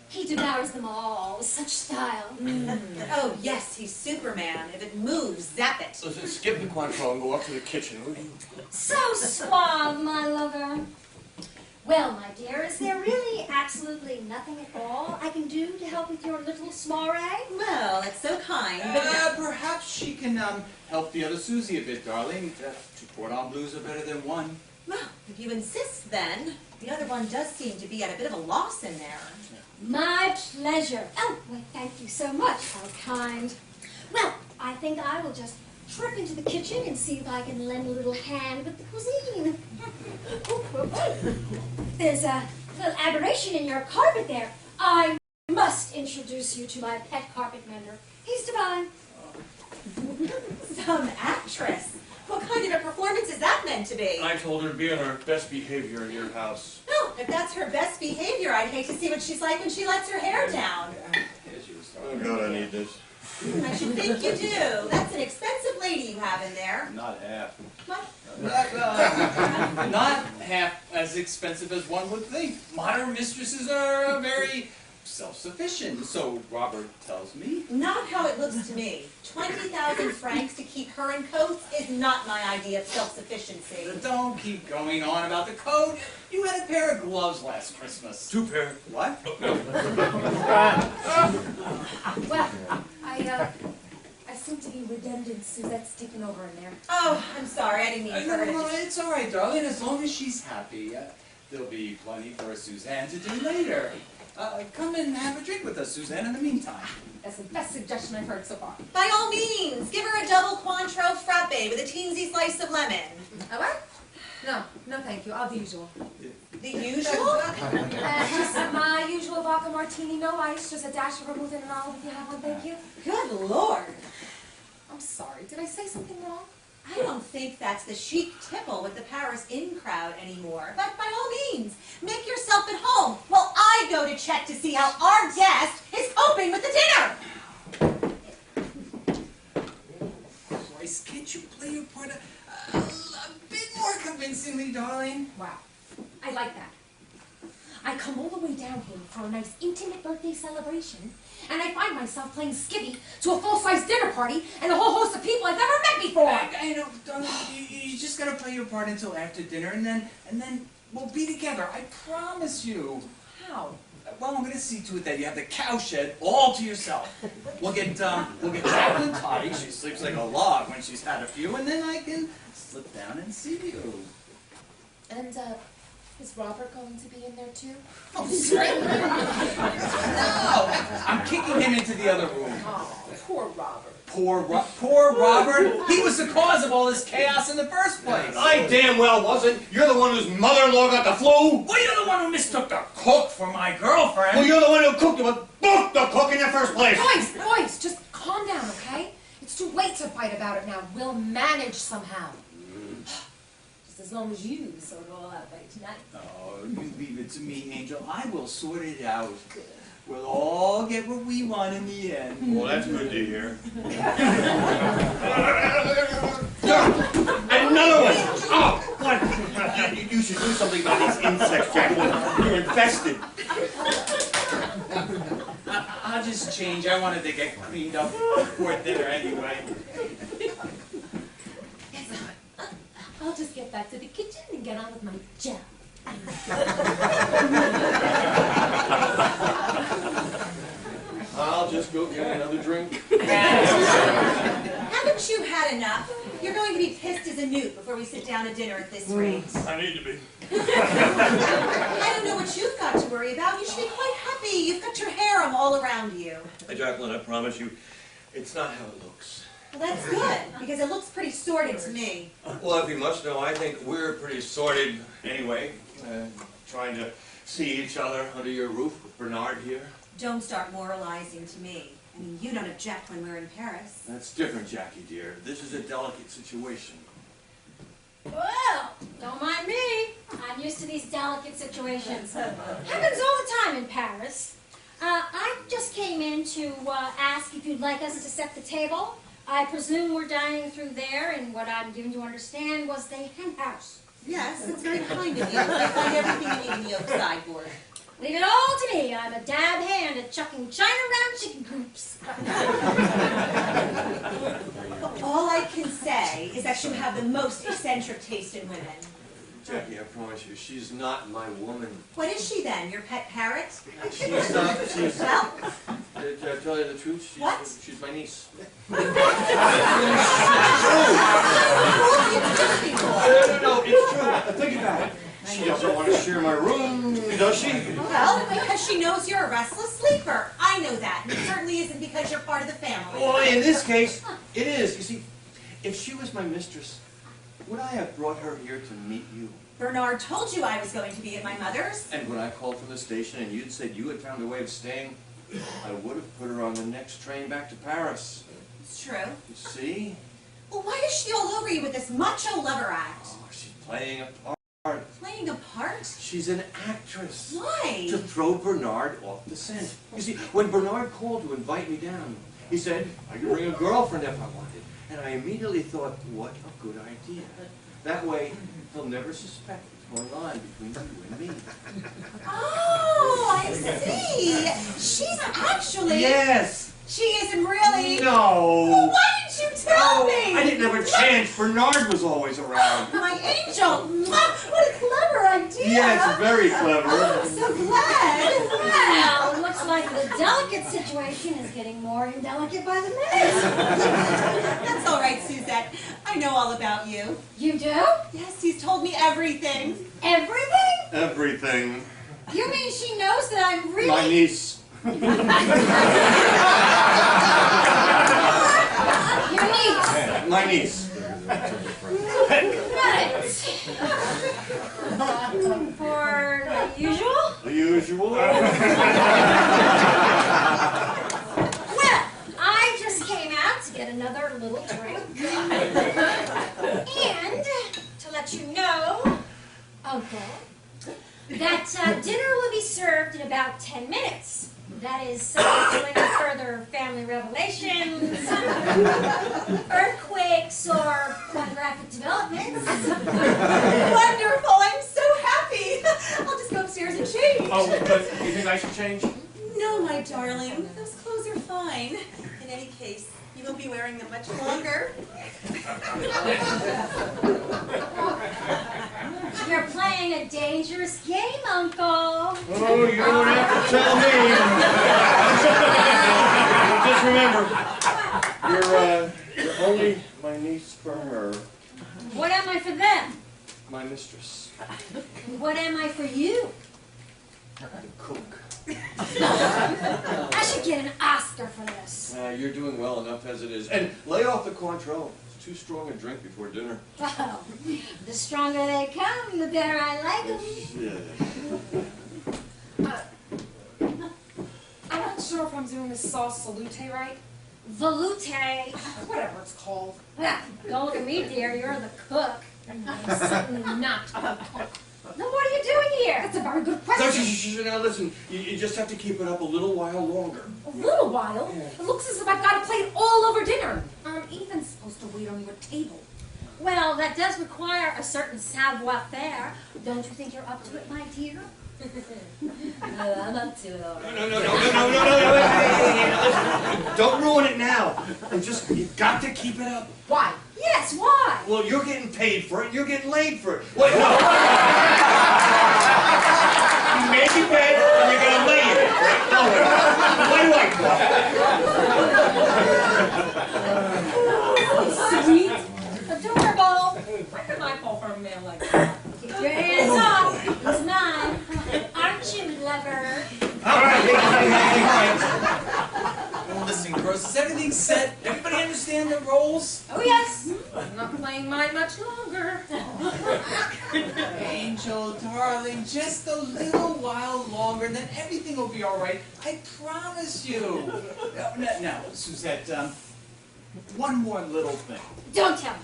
He devours them all with such style. Oh, yes, he's Superman. If it moves, zap it. So skip the Cointreau and go up to the kitchen, would you? So suave, my lover. Well, my dear, is there really absolutely nothing at all I can do to help with your little soiree? Well, that's so kind, but no. Perhaps she can help the other Susie a bit, darling. Two cordon bleus are better than one. Well, if you insist, then. The other one does seem to be at a bit of a loss in there. My pleasure. Oh, well, thank you so much. How kind. Well, I think I will just trip into the kitchen and see if I can lend a little hand with the cuisine. There's a little aberration in your carpet there. I must introduce you to my pet carpet mender. He's divine. Some actress. What kind of a performance is that meant to be? I told her to be on her best behavior in your house. Well, if that's her best behavior, I'd hate to see what she's like when she lets her hair down. Oh, God, I need this. I should think you do. That's an expensive lady you have in there. Not half. What? Not half as expensive as one would think. Modern mistresses are very self-sufficient, so Robert tells me. Not how it looks to me. 20,000 francs to keep her in coats is not my idea of self-sufficiency. Don't keep going on about the coat. You had a pair of gloves last Christmas. 2 pair. What? Well, I seem to be redundant. Suzette's taking over in there. Oh, I'm sorry. I didn't mean for her to... No, it's all right, darling, as long as she's happy. There'll be plenty for Suzanne to do later. Come and have a drink with us, Suzanne, in the meantime. That's the best suggestion I've heard so far. By all means, give her a double Cointreau frappe with a teensy slice of lemon. All right? No, thank you. I'll the usual. The usual? Just my usual vodka martini, no ice, just a dash of vermouth and an olive if you have one, thank you. Good Lord. I'm sorry, did I say something wrong? I don't think that's the chic tipple with the Paris in crowd anymore. But by all means, make yourself at home while I go to check to see how our guest is coping with the dinner. Christ, can't you play your part a bit more convincingly, darling? Wow, I like that. I come all the way down here for a nice intimate birthday celebration, and I find myself playing skivvy to a full-size dinner party and a whole host of people I've never met before. I know, darling, you just gotta play your part until after dinner, and then we'll be together. I promise you. How? Well, I'm gonna see to it that you have the cowshed all to yourself. We'll get Jacqueline Toddy. She sleeps like a log when she's had a few, and then I can slip down and see you. And, is Robert going to be in there too? Oh, certainly. No, I'm kicking him into the other room. Oh, poor Robert. Poor Robert. He was the cause of all this chaos in the first place. I damn well wasn't. You're the one whose mother-in-law got the flu. Well, you're the one who mistook the cook for my girlfriend. Well, you're the one who cooked it, but booked the cook in the first place. Boys, just calm down, okay? It's too late to fight about it now. We'll manage somehow. Just as long as you sort it all out by tonight. Oh, you leave it to me, Angel. I will sort it out. We'll all get what we want in the end. Well, that's good to hear. Another one! Oh, what? You should do something about these insects, Jacqueline. You're infested. I'll just change. I wanted to get cleaned up before dinner anyway. I'll just get back to the kitchen and get on with my job. I'll just go get another drink. Haven't you had enough? You're going to be pissed as a newt before we sit down to dinner at this rate. I need to be. I don't know what you've got to worry about. You should be quite happy. You've got your harem all around you. Hey, Jacqueline, I promise you, It's not how it looks. Well, that's good, because it looks pretty sordid to me. Well, if you must know, I think we're pretty sordid anyway. Trying to see each other under your roof with Bernard here. Don't start moralizing to me. I mean, you don't object when we're in Paris. That's different, Jackie dear. This is a delicate situation. Well, don't mind me. I'm used to these delicate situations. Happens all the time in Paris. I just came in to ask if you'd like us to set the table. I presume we're dining through there, and what I'm given to understand was the hen house. Yes, it's very kind of you. I find everything you need in the oak sideboard. Leave it all to me. I'm a dab hand at chucking china around chicken coops. All I can say is that you have the most eccentric taste in women. Jackie, I promise you, she's not my woman. What is she then? Your pet parrot? She's not, she's... Well, To tell you the truth, she's my niece. who have you kissed before? No, it's true. Think about it. She doesn't want to share my room, does she? Well, because she knows you're a restless sleeper. I know that. And it certainly isn't because you're part of the family. Well, in this case, it is. You see, if she was my mistress, would I have brought her here to meet you? Bernard told you I was going to be at my mother's. And when I called from the station and you'd said you had found a way of staying, I would have put her on the next train back to Paris. It's true. You see? Well, why is she all over you with this macho lover act? Oh, she's playing a part. Playing a part? She's an actress. Why? To throw Bernard off the scent. You see, when Bernard called to invite me down, he said I could bring a girlfriend if I wanted. And I immediately thought, what a good idea. That way, he'll never suspect what's going on between you and me. Oh, I see. She's actually... Yes! She isn't really... No! Well, why didn't you tell me? I didn't have a chance. Bernard was always around. My angel. What a clever idea. Yes, very clever. Oh, I'm so glad. Well, it looks like the delicate situation is getting more indelicate by the minute. That's all right, Suzette. I know all about you. You do? Yes, he's told me everything. Everything? Everything. You mean she knows that I'm really... My niece. Your niece. My niece. Right. For the usual? The usual. Well, I just came out to get another little drink. And to let you know, Uncle, that dinner will be served in about 10 minutes. That is subject to any further family revelations, earthquakes, or pornographic developments. Wonderful. I'm so happy. I'll just go upstairs and change. Oh, but you think I should change? No, my darling. Those clothes are fine. In any case, you won't be wearing them much longer. You're playing a dangerous game, Uncle. Oh, you don't have to tell me. Just remember, you're only my niece for her. What am I for them? My mistress. What am I for you? The cook. I should get an Oscar for this. You're doing well enough as it is. And lay off the Cointreau. It's too strong a drink before dinner. Well, the stronger they come, the better I like them. Yeah. I'm not sure if I'm doing this sauce salute right. Volute. Whatever it's called. Don't look at me, dear. You're the cook. I'm certainly not a cook. Then what are you doing here? That's a very good No, question. now listen, you just have to keep it up a little while longer. A little while. It looks as if I've got to play it all over dinner. I'm even supposed to wait on your table. Well, that does require a certain savoir-faire. Don't you think you're up to it, my dear? I'm up to it, all right. No. Listen, don't ruin it now. You've got to keep it up. Why? Yes, why? Well, you're getting paid for it. You're getting laid for it. Wait, no. You made your bed, and you're going to lay in it. No, why do I call? Sweet. Adorable. Why can I fall for a man like that? Keep your hands off. It's mine. Aren't you, lover? All right. Listen, Gross, is everything set? Everybody understand the roles? Oh yes, I'm not playing mine much longer. Angel, darling, just a little while longer, then everything will be all right. I promise you. Now, Suzette, one more little thing. Don't tell me.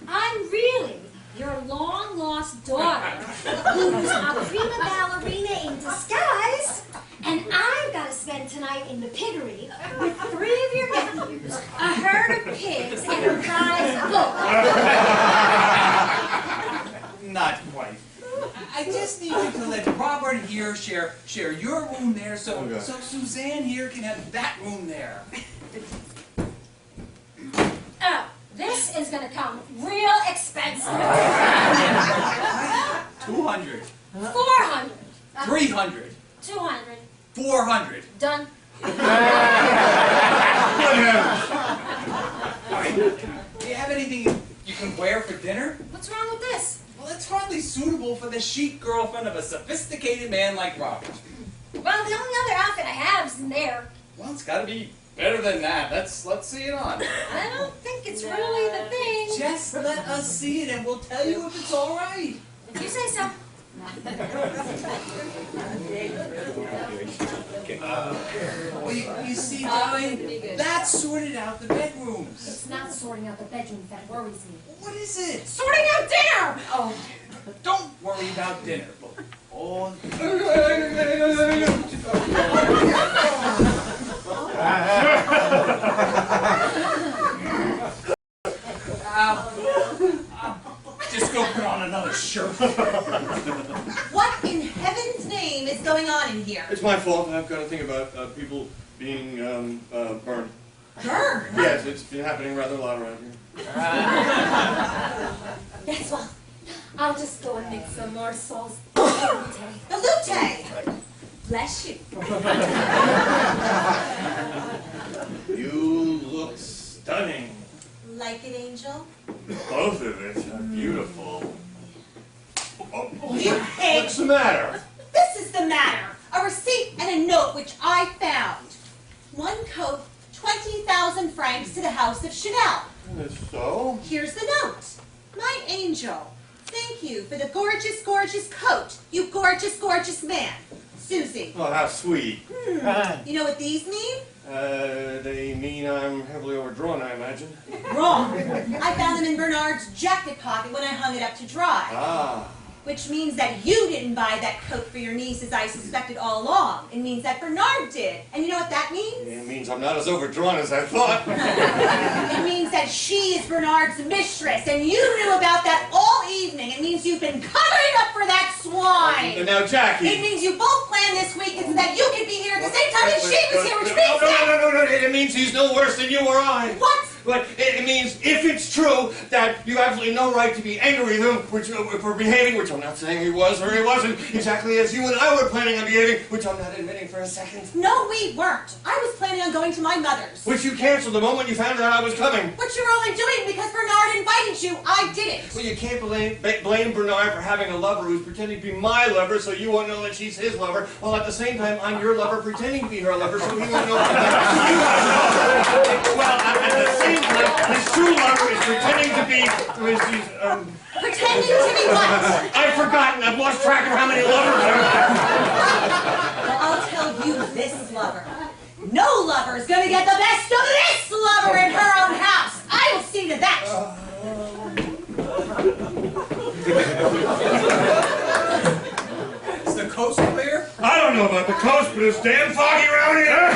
I'm really your long-lost daughter, who's a prima ballerina in disguise, and I've got to spend tonight in the piggery with 3 of your nephews, a herd of pigs, and a prize boat. Not quite. I just need you to let Robert here share your room there, so Suzanne here can have that room there. Oh, this is going to come real expensive. 200. 400. 300. 200. 400. Done. Do you have anything you can wear for dinner? What's wrong with this? Well, it's hardly suitable for the chic girlfriend of a sophisticated man like Robert. Well, the only other outfit I have is in there. Well, it's got to be better than that. Let's see it on. I don't think it's really the thing. Just let us see it, and we'll tell you if it's all right. If you say so. Well, you see, darling, that sorted out the bedrooms. It's not sorting out the bedrooms that worries me. What is it? Sorting out dinner! Oh, don't worry about dinner. Oh. Just go put on another shirt. What in heaven's name is going on in here? It's my fault. I've got to think about people being burned. Burned? Yes, it's been happening rather a lot around here. Yes, well, I'll just go and make some more sauce. The Lute! Bless you. You look stunning. Like it, Angel? Both of it are beautiful. You pig! What's the matter? This is the matter. A receipt and a note which I found. One coat, 20,000 francs to the house of Chanel. So? Here's the note. My Angel, thank you for the gorgeous, gorgeous coat. You gorgeous, gorgeous man. Susie. Oh, how sweet. You know what these mean? They mean I'm heavily overdrawn, I imagine. Wrong. I found them in Bernard's jacket pocket when I hung it up to dry. Ah. Which means that you didn't buy that coat for your niece as I suspected all along. It means that Bernard did. And you know what that means? It means I'm not as overdrawn as I thought. It means that she is Bernard's mistress, and you knew about that all evening. It means you've been covering up for that swine. Now, Jackie. It means you both planned this weekend so that you could be here at the same time that she was here, which means that... No. It means he's no worse than you or I. What? But it means if it's true that you have absolutely no right to be angry with him for behaving, which I'm not saying he was or he wasn't, exactly as you and I were planning on behaving, which I'm not admitting for a second. No, we weren't. I was planning on going to my mother's. Which you canceled the moment you found out I was coming. Which you're only doing because Bernard invited you. I didn't. Well, you can't blame Bernard for having a lover who's pretending to be my lover so you won't know that she's his lover, while at the same time I'm your lover pretending to be her lover so he won't know that you are. Well, at the same time, his true lover is pretending to be... Pretending to be what? I've forgotten. I've lost track of how many lovers there are. Well, I'll tell you this, lover. No lover is going to get the best of this lover in her own house. I will see to that. Is the coast clear? I don't know about the coast, but it's damn foggy around here.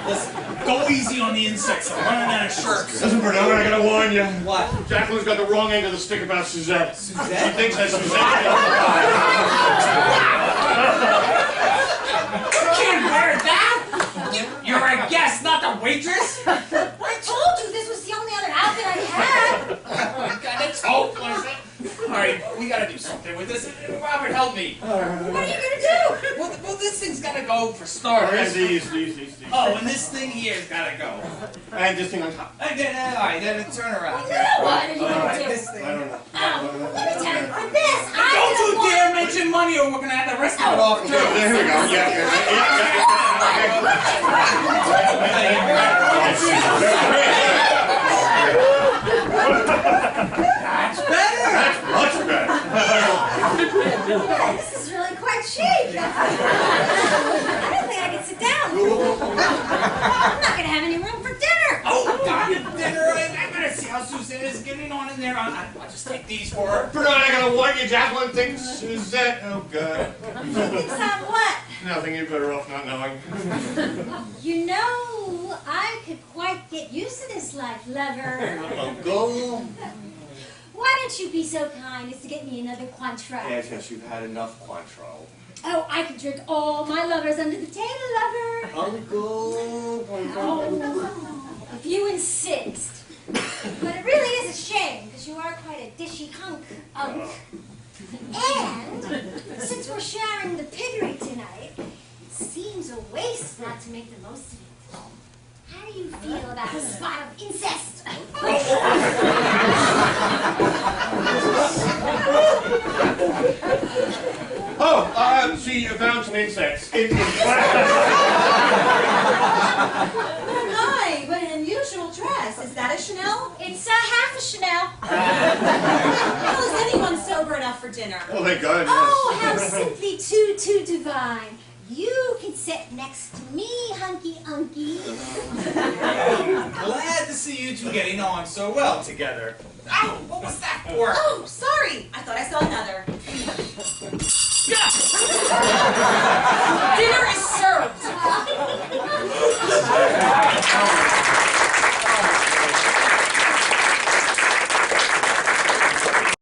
Listen, go easy on the insects. I'm running out of shirts. Listen, Bernard, I gotta warn you. What? Jacqueline's got the wrong end of the stick about Suzette. Suzette? She thinks that Suzette... You can't wear that! You're a guest, not the waitress! I told you this was the only other outfit I had. Oh my God, that's hopeless. Alright, we gotta do something with this. Robert, help me. What are you going to do? Well, this thing's gotta go for starters. These. Oh, and this thing here's gotta go. And this thing on top. Alright, then turn around. Now what are you going to Alright, do? this thing. I don't know. Oh, let me tell you, for this, Don't you dare mention money or we're gonna have to rest it off too. There we go. Yeah. That's better. That's much better. This is really quite chic. I don't think I can sit down. I'm not gonna have any room for dinner. Oh, darn it, dinner. I gotta see how Susanna's getting on in there. I'll just take these for her. Bernard, I got a luggage. Jacqueline thinks Suzette. Oh, God. Thinks I'm what? Nothing. You're better off not knowing. You know, I could quite get used to this life, lover. Uncle? Why don't you be so kind as to get me another Cointreau? Yes, you've had enough Cointreau. Oh, I could drink all my lovers under the table, lover. Uncle? Oh, if you insist. But it really is a shame, because you are quite a dishy hunk, Unc. And, since we're sharing the piggery tonight, it seems a waste not to make the most of it. How do you feel about a spot of incest? She found some insects. Hi, what an unusual dress. Is that a Chanel? It's half a Chanel. How is anyone sober enough for dinner? Oh, thank God, yes. Oh, how simply too divine. You can sit next to me, hunky unky. Glad to see you two getting on so well together. Ow, what was that for? Oh, sorry. I thought I saw another.